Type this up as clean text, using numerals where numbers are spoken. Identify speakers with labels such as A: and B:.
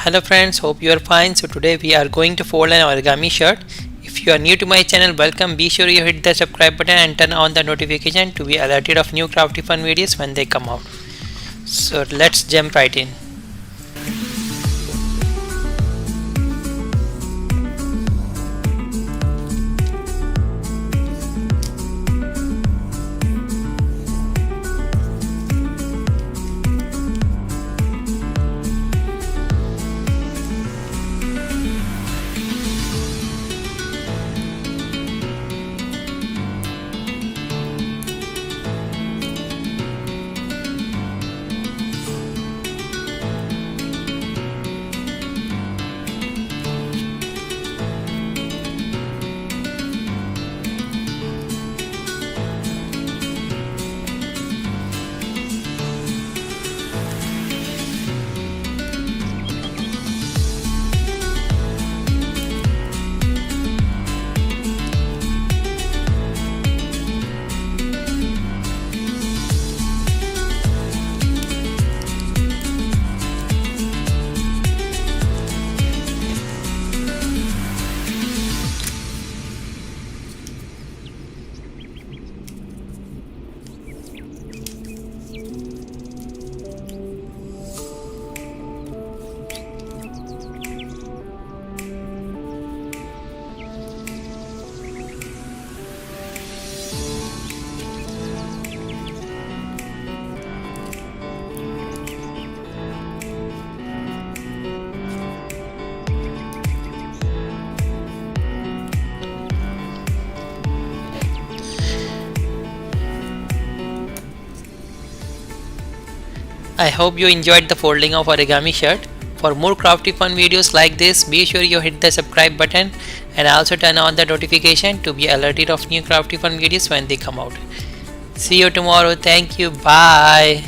A: Hello friends, hope you are fine. So today we are going to fold an origami shirt. If you are new to my channel, welcome. Be sure you hit the subscribe button and turn on the notification to be alerted of new crafty fun videos when they come out. So let's jump right in. I hope you enjoyed the folding of origami shirt. For more crafty fun videos like this, be sure you hit the subscribe button and also turn on the notification to be alerted of new crafty fun videos when they come out. See you tomorrow. Thank you. Bye.